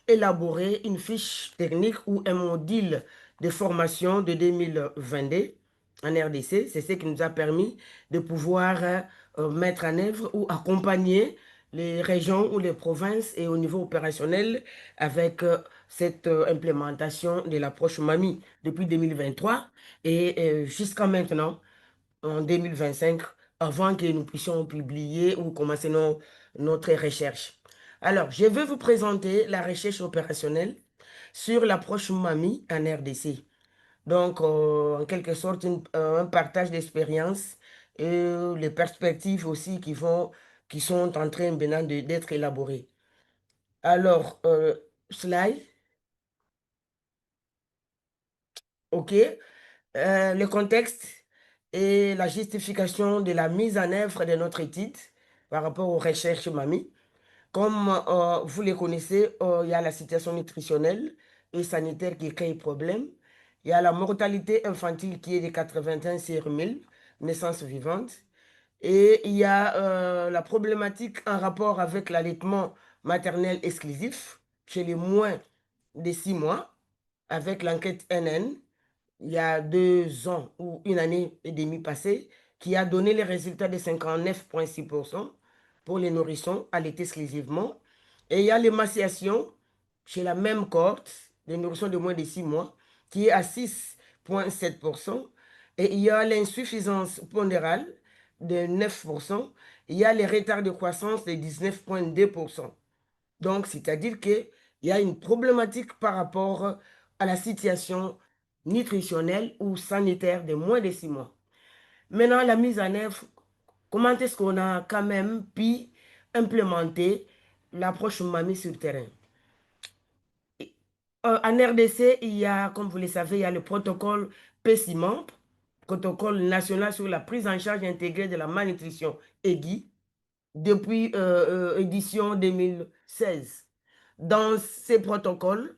élaboré une fiche technique ou un module de formation de 2022 en RDC. C'est ce qui nous a permis de pouvoir mettre en œuvre ou accompagner les régions ou les provinces et au niveau opérationnel avec cette implémentation de l'approche MAMI depuis 2023 et jusqu'à maintenant en 2025 avant que nous puissions publier ou commencer notre recherche. Alors, je vais vous présenter la recherche opérationnelle sur l'approche MAMI en RDC. Donc, en quelque sorte, un partage d'expérience et les perspectives aussi qui sont en train maintenant d'être élaborées. Alors, slide, OK. Le contexte et la justification de la mise en œuvre de notre étude par rapport aux recherches MAMI. Comme vous les connaissez, il y a la situation nutritionnelle et sanitaire qui crée problème. Il y a la mortalité infantile qui est de 81 sur 1000 naissances vivantes. Et il y a la problématique en rapport avec l'allaitement maternel exclusif chez les moins de 6 mois avec l'enquête NN il y a 2 ans ou une année et demie passée, qui a donné les résultats de 59,6% pour les nourrissons allaités exclusivement. Et il y a l'émaciation chez la même cohorte des nourrissons de moins de 6 mois, qui est à 6,7%. Et il y a l'insuffisance pondérale de 9%. Il y a les retards de croissance de 19,2%. Donc, c'est-à-dire qu'il y a une problématique par rapport à la situation nutritionnelle ou sanitaire de moins de 6 mois. Maintenant, la mise en œuvre, comment est-ce qu'on a quand même pu implémenter l'approche MAMI sur le terrain? En RDC, il y a, comme vous le savez, il y a le protocole PECIMAN, protocole national sur la prise en charge intégrée de la malnutrition aiguë, depuis édition 2016. Dans ces protocoles,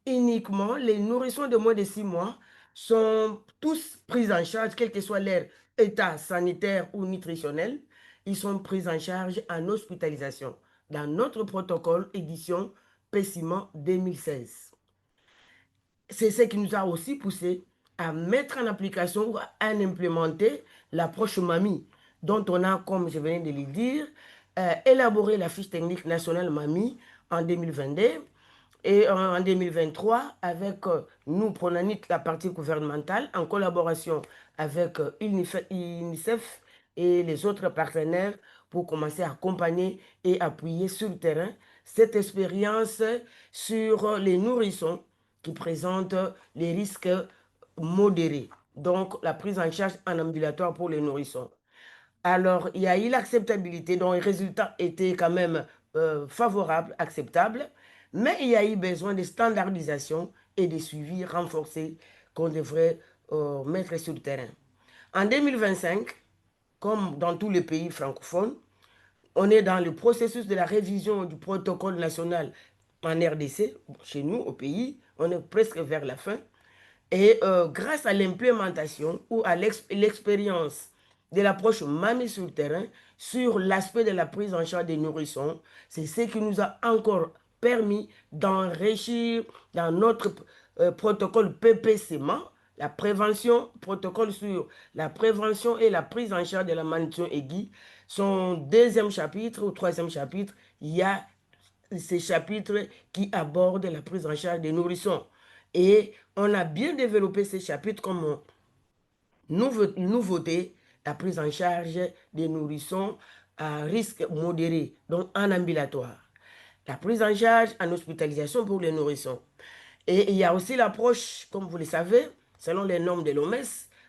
uniquement les nourrissons de moins de 6 mois sont tous pris en charge, quel que soit leur état sanitaire ou nutritionnel, ils sont pris en charge en hospitalisation dans notre protocole édition PECIMAN 2016. C'est ce qui nous a aussi poussé à mettre en application ou à implémenter l'approche MAMI, dont on a, comme je venais de le dire, élaboré la fiche technique nationale MAMI en 2022 et en 2023 avec nous, Pronanit, la partie gouvernementale, en collaboration avec UNICEF et les autres partenaires pour commencer à accompagner et appuyer sur le terrain cette expérience sur les nourrissons qui présentent les risques modérés. Donc, la prise en charge en ambulatoire pour les nourrissons. Alors, il y a eu l'acceptabilité, dont les résultats étaient quand même favorables, acceptables, mais il y a eu besoin de standardisation et de suivi renforcé qu'on devrait mettre sur le terrain. En 2025, comme dans tous les pays francophones, on est dans le processus de la révision du protocole national en RDC, chez nous au pays, on est presque vers la fin. Et grâce à l'implémentation ou à l'expérience de l'approche MAMI sur le terrain, sur l'aspect de la prise en charge des nourrissons, c'est ce qui nous a encore permis d'enrichir dans notre protocole PPCMA, la prévention, protocole sur la prévention et la prise en charge de la malnutrition aiguë. Son deuxième chapitre ou troisième chapitre, il y a ces chapitres qui abordent la prise en charge des nourrissons. Et on a bien développé ces chapitres comme nouveauté, la prise en charge des nourrissons à risque modéré, donc en ambulatoire. La prise en charge en hospitalisation pour les nourrissons. Et il y a aussi l'approche, comme vous le savez, selon les normes de l'OMS,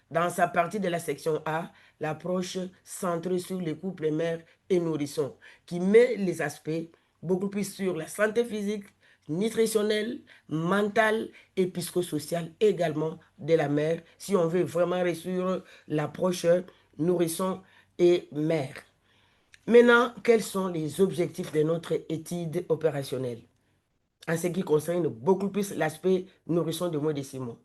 dans sa partie de la section A, l'approche centrée sur les couples mères et nourrissons, qui met les aspects beaucoup plus sur la santé physique, nutritionnelle, mentale et psychosociale également de la mère, si on veut vraiment réussir l'approche nourrisson et mère. Maintenant, quels sont les objectifs de notre étude opérationnelle en ce qui concerne beaucoup plus l'aspect nourrisson de moins de 6 mois?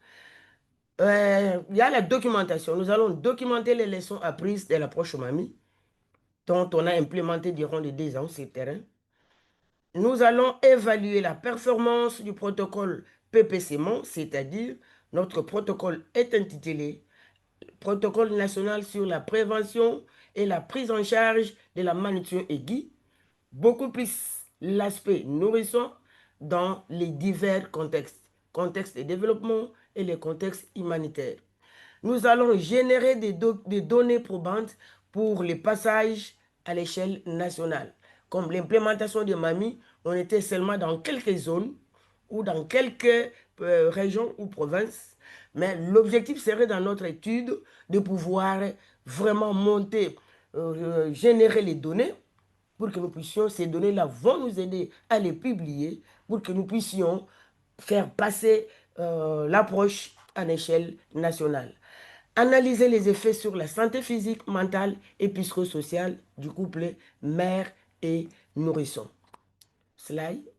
Il y a la documentation. Nous allons documenter les leçons apprises de l'approche MAMI, dont on a implémenté durant les 2 ans sur le terrain. nous allons évaluer la performance du protocole PPCMON, c'est-à-dire notre protocole est intitulé Protocole national sur la prévention et la prise en charge de la malnutrition aiguë, beaucoup plus l'aspect nourrisson dans les divers contextes, contexte de développement et les contextes humanitaires. Nous allons générer des données probantes pour les passages à l'échelle nationale. Comme l'implémentation de MAMI, on était seulement dans quelques zones ou dans quelques régions ou provinces, mais l'objectif serait dans notre étude de pouvoir vraiment monter, générer les données pour que nous puissions, ces données-là vont nous aider à les publier, pour que nous puissions faire passer l'approche à l'échelle nationale. Analyser les effets sur la santé physique, mentale et psychosociale du couple mère et nourrisson. Slide.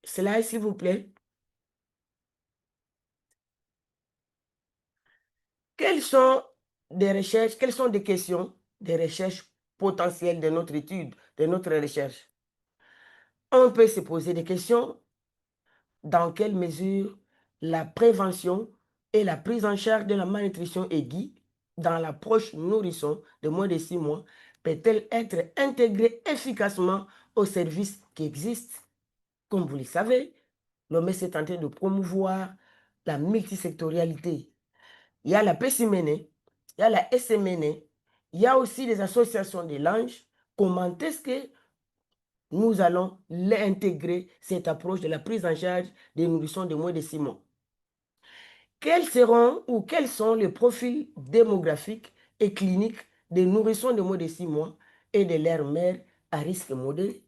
Slide, s'il vous plaît. Quelles sont des recherches, quelles sont des questions, des recherches potentielles de notre étude, de notre recherche? On peut se poser des questions. Dans quelle mesure la prévention et la prise en charge de la malnutrition aiguë dans l'approche nourrisson de moins de 6 mois peut-elle être intégrée efficacement aux services qui existent? Comme vous le savez, l'OMS est en train de promouvoir la multisectorialité. Il y a la PCMN, il y a la SMN, il y a aussi les associations des langes. Comment est-ce que nous allons l'intégrer, cette approche de la prise en charge des nourrissons de moins de 6 mois? Quels seront ou quels sont les profils démographiques et cliniques des nourrissons de moins de 6 mois et de leurs mères à risque modéré?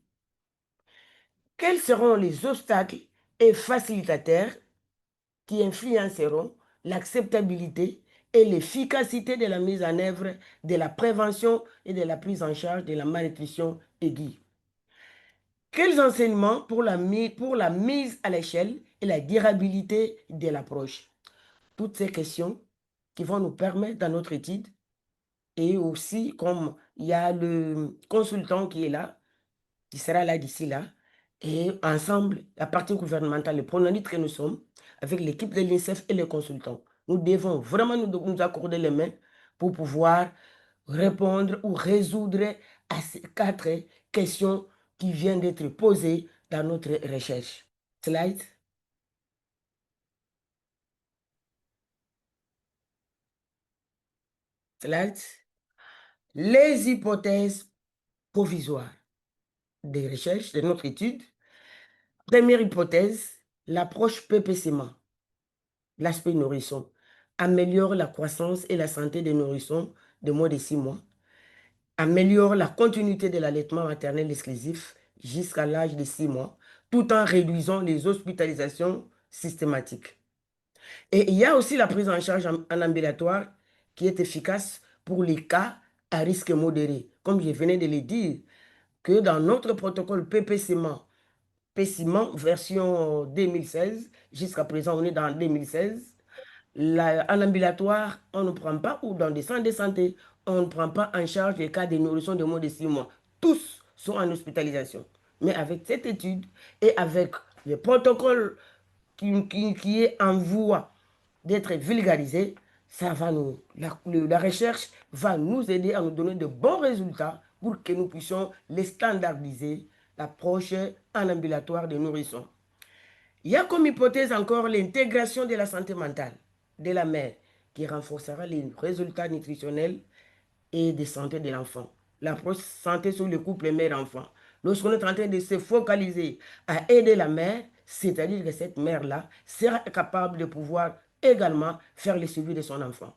Quels seront les obstacles et facilitateurs qui influenceront l'acceptabilité et l'efficacité de la mise en œuvre de la prévention et de la prise en charge de la malnutrition aiguë? Quels enseignements pour la mise à l'échelle et la durabilité de l'approche? Toutes ces questions qui vont nous permettre dans notre étude, et aussi comme il y a le consultant qui est là, qui sera là d'ici là, et ensemble, la partie gouvernementale, le pronolyte que nous sommes, avec l'équipe de l'INSEF et les consultants, nous devons vraiment nous accorder les mains pour pouvoir répondre ou résoudre à ces 4 questions qui viennent d'être posées dans notre recherche. Slide. Slide. Les hypothèses provisoires des recherches, de notre étude. Première hypothèse, l'approche PPCMA, l'aspect nourrisson, améliore la croissance et la santé des nourrissons de moins de 6 mois, améliore la continuité de l'allaitement maternel exclusif jusqu'à l'âge de 6 mois, tout en réduisant les hospitalisations systématiques. Et il y a aussi la prise en charge en ambulatoire qui est efficace pour les cas à risque modéré. Comme je venais de le dire, que dans notre protocole PPCMA, PCMA version 2016, jusqu'à présent on est dans 2016, en ambulatoire, on ne prend pas, ou dans des centres de santé, on ne prend pas en charge les cas de nourrissons de moins de 6 mois. Tous sont en hospitalisation. Mais avec cette étude et avec le protocole qui est en voie d'être vulgarisé, ça va la recherche va nous aider à nous donner de bons résultats pour que nous puissions les standardiser, l'approche en ambulatoire des nourrissons. Il y a comme hypothèse encore l'intégration de la santé mentale de la mère qui renforcera les résultats nutritionnels et de santé de l'enfant. L'approche santé sur le couple mère-enfant. Lorsqu'on est en train de se focaliser à aider la mère, c'est-à-dire que cette mère-là sera capable de pouvoir également faire le suivi de son enfant.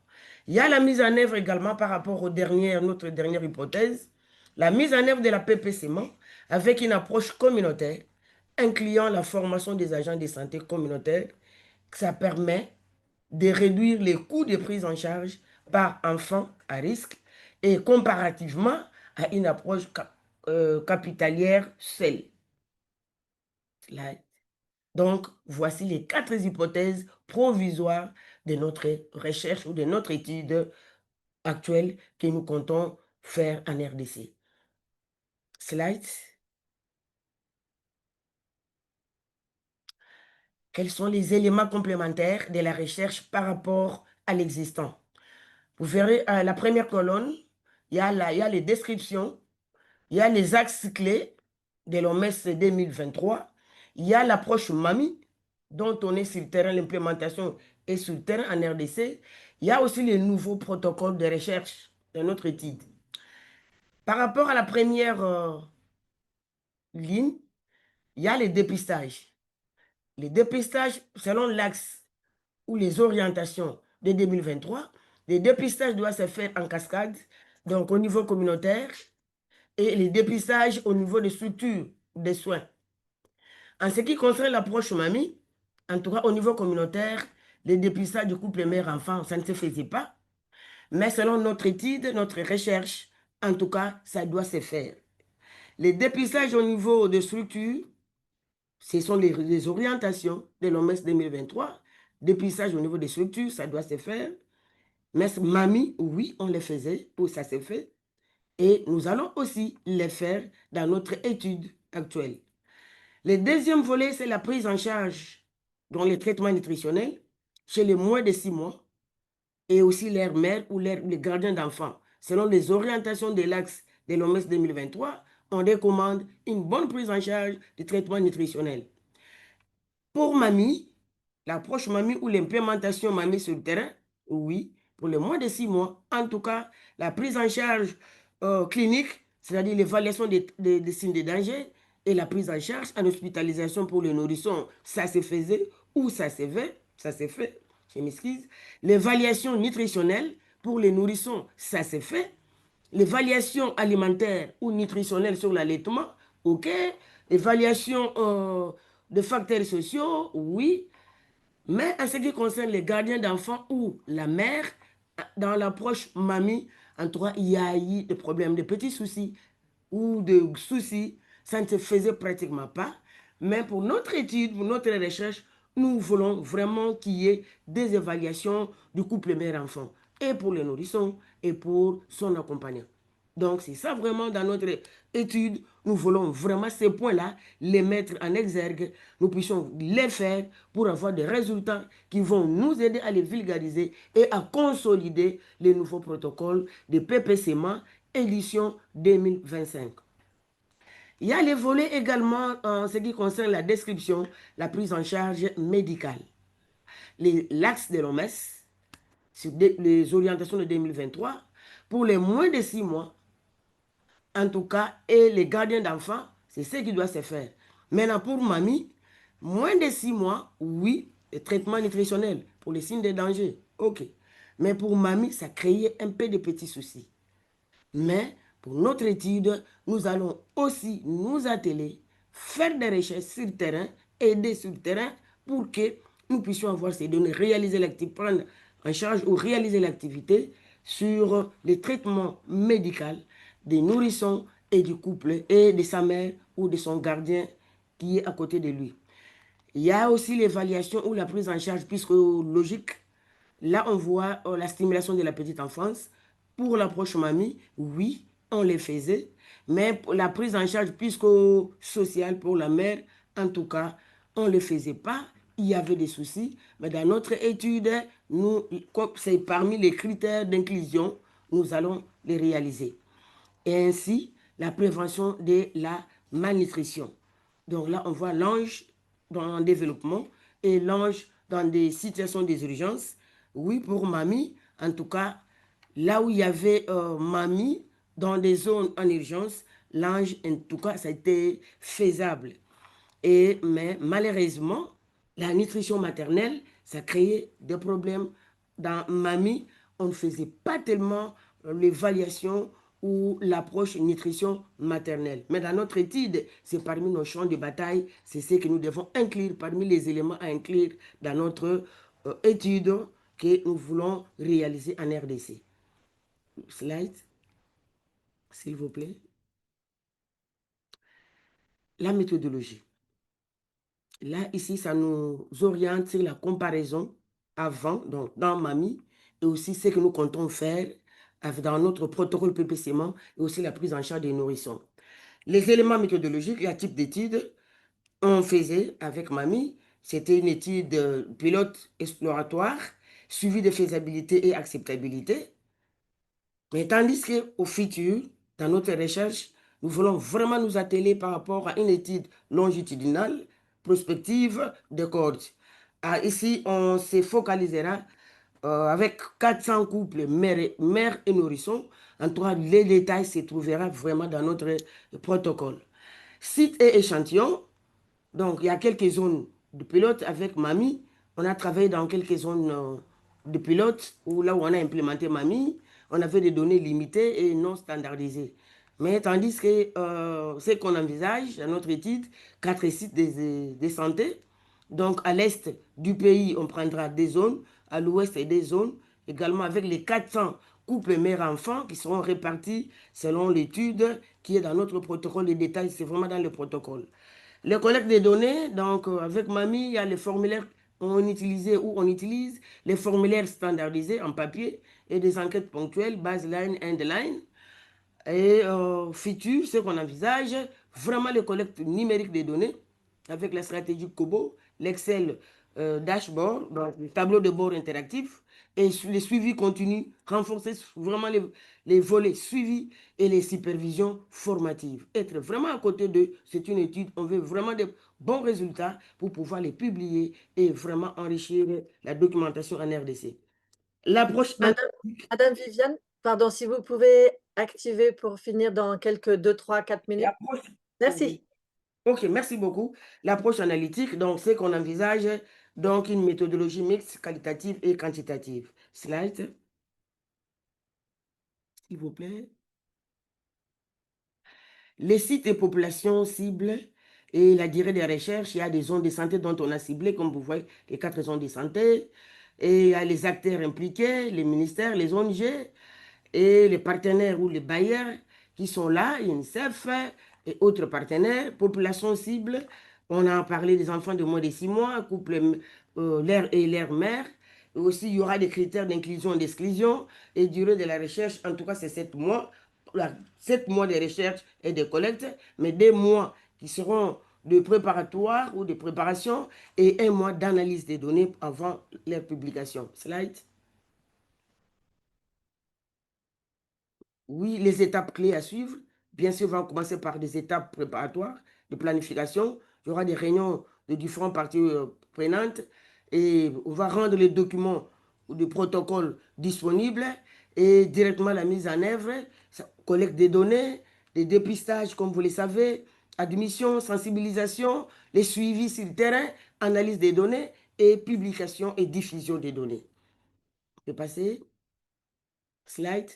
Il y a la mise en œuvre également par rapport notre dernière hypothèse, la mise en œuvre de la PPCMA avec une approche communautaire, incluant la formation des agents de santé communautaires. Ça permet de réduire les coûts de prise en charge par enfant à risque et comparativement à une approche capitalière seule. Donc, voici les 4 hypothèses provisoires de notre recherche ou de notre étude actuelle que nous comptons faire en RDC. Slide. Quels sont les éléments complémentaires de la recherche par rapport à l'existant? Vous verrez à la première colonne, il y a les descriptions, il y a les axes clés de l'OMS 2023, il y a l'approche MAMI, dont on est sur le terrain, l'implémentation est sur le terrain en RDC. Il y a aussi les nouveaux protocoles de recherche de notre étude. Par rapport à la première ligne, il y a les dépistages. Les dépistages, selon l'axe ou les orientations de 2023, les dépistages doivent se faire en cascade, donc au niveau communautaire, et les dépistages au niveau des structures de soins. En ce qui concerne l'approche mamie, en tout cas au niveau communautaire, les dépistages du couple mère-enfant, ça ne se faisait pas. Mais selon notre étude, notre recherche, en tout cas, ça doit se faire. Les dépistages au niveau de structures, ce sont les orientations de l'OMS 2023. Dépistage au niveau des structures, ça doit se faire. Mais mamie, oui, on les faisait, ou ça s'est fait. Et nous allons aussi les faire dans notre étude actuelle. Le deuxième volet, c'est la prise en charge dans les traitements nutritionnels chez les moins de 6 mois et aussi leur mère ou les gardiens d'enfants. Selon les orientations de l'axe de l'OMS 2023, on recommande une bonne prise en charge du traitement nutritionnel. Pour mamie, l'approche mamie ou l'implémentation mamie sur le terrain, oui, pour les moins de 6 mois, en tout cas, la prise en charge clinique, c'est-à-dire l'évaluation des signes de danger et la prise en charge en hospitalisation pour les nourrissons, ça se faisait ou ça s'est fait, je m'excuse. L'évaluation nutritionnelle pour les nourrissons, ça s'est fait. L'évaluation alimentaire ou nutritionnelle sur l'allaitement, ok. L'évaluation de facteurs sociaux, oui. Mais en ce qui concerne les gardiens d'enfants ou la mère, dans l'approche mamie, en tout cas, il y a eu des problèmes, des petits soucis ou de soucis. Ça ne se faisait pratiquement pas. Mais pour notre étude, pour notre recherche, nous voulons vraiment qu'il y ait des évaluations du couple mère-enfant, et pour les nourrissons, et pour son accompagnant. Donc, c'est ça vraiment dans notre étude. Nous voulons vraiment ces points-là, les mettre en exergue. Nous puissions les faire pour avoir des résultats qui vont nous aider à les vulgariser et à consolider les nouveaux protocoles de PPCMA édition 2025. Il y a les volets également en ce qui concerne la description, la prise en charge médicale. L'axe de l'OMS, sur les orientations de 2023, pour les moins de 6 mois, en tout cas, et les gardiens d'enfants, c'est ce qui doit se faire. Maintenant, pour mamie, moins de 6 mois, oui, le traitement nutritionnel pour les signes de danger, ok. Mais pour mamie, ça créait un peu de petits soucis. Mais pour notre étude, nous allons aussi nous atteler, faire des recherches sur le terrain, aider sur le terrain pour que nous puissions avoir ces données, réaliser l'activité, prendre en charge ou réaliser l'activité sur les traitements médicaux des nourrissons et du couple et de sa mère ou de son gardien qui est à côté de lui. Il y a aussi l'évaluation ou la prise en charge psychologique. Là, on voit la stimulation de la petite enfance. Pour l'approche mamie, oui, on les faisait. Mais pour la prise en charge psychosociale pour la mère, en tout cas, on ne le faisait pas. Il y avait des soucis. Mais dans notre étude, c'est parmi les critères d'inclusion, nous allons les réaliser. Et ainsi, la prévention de la malnutrition. Donc là, on voit l'ange dans le développement et l'ange dans des situations d'urgence. Oui, pour mamie, en tout cas, là où il y avait mamie, dans des zones en urgence, l'ange, en tout cas, ça a été faisable. Mais malheureusement, la nutrition maternelle, ça créait des problèmes. Dans mamie, on ne faisait pas tellement l'évaluation ou l'approche nutrition maternelle. Mais dans notre étude, c'est parmi nos champs de bataille, c'est ce que nous devons inclure parmi les éléments à inclure dans notre étude que nous voulons réaliser en RDC. Slide, s'il vous plaît. La méthodologie. Là, ici, ça nous oriente sur la comparaison avant, donc dans MAMI, et aussi ce que nous comptons faire dans notre protocole PPCMA et aussi la prise en charge des nourrissons. Les éléments méthodologiques, il y a type d'études, on faisait avec MAMI C'était une étude pilote exploratoire, suivie de faisabilité et acceptabilité. Mais tandis qu'au futur, dans notre recherche, nous voulons vraiment nous atteler par rapport à une étude longitudinale, prospective de cohorte. Ah, ici, on se focalisera avec 400 couples mère et nourrissons. En tout cas, les détails se trouveront vraiment dans notre protocole. Site et échantillon. Donc, il y a quelques zones de pilote avec Mamie. On a travaillé dans quelques zones de pilote où là où on a implémenté Mamie, on avait des données limitées et non standardisées. Mais tandis que ce qu'on envisage dans notre étude, 4 sites de santé. Donc, à l'est du pays, on prendra des zones, à l'ouest, des zones, également avec les 400 couples mère-enfant qui seront répartis selon l'étude qui est dans notre protocole. Les détails, c'est vraiment dans le protocole. Le collecte des données, donc avec Mamie, il y a les formulaires on utilisait ou on utilise les formulaires standardisés en papier et des enquêtes ponctuelles, baseline, endline. Et futur, ce qu'on envisage, vraiment les collectes numériques des données avec la stratégie Kobo, l'Excel dashboard, donc le tableau de bord interactif et les suivis continus, renforcer vraiment les volets suivis et les supervisions formatives. Être vraiment à côté d'eux, c'est une étude, on veut vraiment des bons résultats pour pouvoir les publier et vraiment enrichir la documentation en RDC. L'approche Madame Madame Viviane, pardon, si vous pouvez activer pour finir dans quelques 2, 3, 4 minutes. l'approche- Merci. Ok, merci beaucoup. L'approche analytique, donc, c'est qu'on envisage donc une méthodologie mixte, qualitative et quantitative. Slide, s'il vous plaît. Les sites et populations cibles et la durée des recherches, il y a des zones de santé dont on a ciblé, comme vous voyez, les 4 zones de santé. Et il y a les acteurs impliqués, les ministères, les ONG, et les partenaires ou les bailleurs qui sont là, UNICEF et autres partenaires, population cible, on a parlé des enfants de moins de 6 mois, couple l'air et leur mère. Et aussi, il y aura des critères d'inclusion et d'exclusion et durée de la recherche, en tout cas, c'est 7 mois. 7 mois de recherche et de collecte, mais 2 mois qui seront de préparatoire ou de préparation et 1 mois d'analyse des données avant leur publication. Slide. Oui, les étapes clés à suivre. Bien sûr, on va commencer par des étapes préparatoires de planification. Il y aura des réunions de différentes parties prenantes et on va rendre les documents ou des protocoles disponibles et directement la mise en œuvre, collecte des données, des dépistages, comme vous le savez, admission, sensibilisation, les suivis sur le terrain, analyse des données et publication et diffusion des données. Je peux passer. Slide.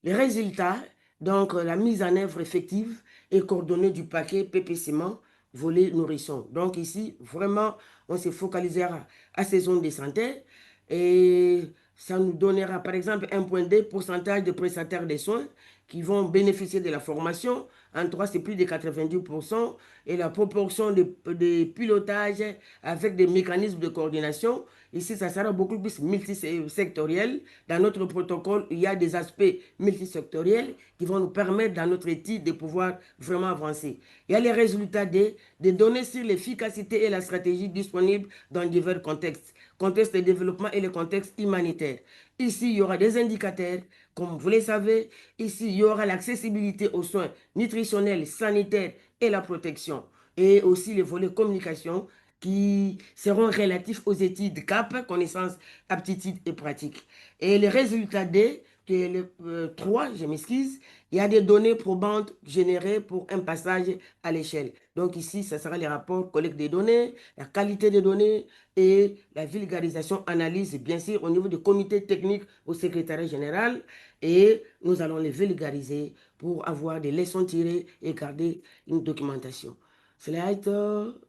Les résultats, donc la mise en œuvre effective et coordonnée du paquet PPCement volet nourrisson. Donc ici, vraiment, on se focalisera à ces zones de santé et ça nous donnera par exemple 1,2 pourcentage de prestataires de soins qui vont bénéficier de la formation. En 3, c'est plus de 90% et la proportion de pilotage avec des mécanismes de coordination. Ici, ça sera beaucoup plus multisectoriel. Dans notre protocole, il y a des aspects multisectoriels qui vont nous permettre dans notre étude de pouvoir vraiment avancer. Il y a les résultats des données sur l'efficacité et la stratégie disponibles dans divers contextes. Contexte de développement et le contexte humanitaire. Ici, il y aura des indicateurs, comme vous le savez. Ici, il y aura l'accessibilité aux soins nutritionnels, sanitaires et la protection. Et aussi les volets communication qui seront relatifs aux études CAP, connaissances, aptitudes et pratiques. Et les résultats D, qui est le 3, je m'excuse, il y a des données probantes générées pour un passage à l'échelle. Donc ici, ce sera les rapports, collecte des données, la qualité des données et la vulgarisation, analyse, bien sûr, au niveau du comité technique au secrétariat général. Et nous allons les vulgariser pour avoir des leçons tirées et garder une documentation. Slide,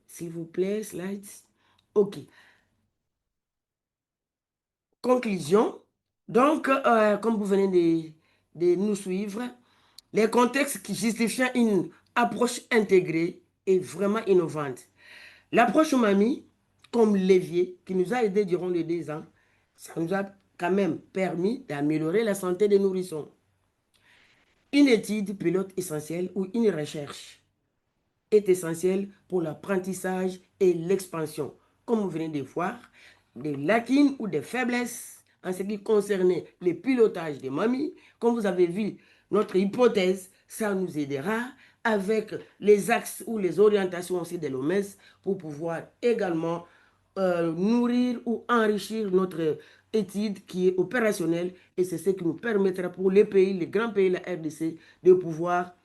s'il vous plaît, slides. OK. Conclusion. Donc, comme vous venez de nous suivre, les contextes qui justifient une approche intégrée et vraiment innovante. L'approche Mamie, comme levier qui nous a aidés durant les 2 ans, ça nous a quand même permis d'améliorer la santé des nourrissons. Une étude pilote essentielle ou une recherche est essentiel pour l'apprentissage et l'expansion. Comme vous venez de voir, des lacunes ou des faiblesses en ce qui concernait le pilotage des mamies. Comme vous avez vu, notre hypothèse, ça nous aidera avec les axes ou les orientations aussi de l'OMS pour pouvoir également nourrir ou enrichir notre étude qui est opérationnelle, et c'est ce qui nous permettra pour les pays, les grands pays, la RDC, de pouvoir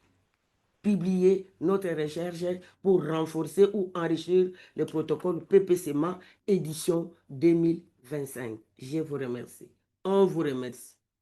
publier notre recherche pour renforcer ou enrichir le protocole PPCMA édition 2025. Je vous remercie. On vous remercie.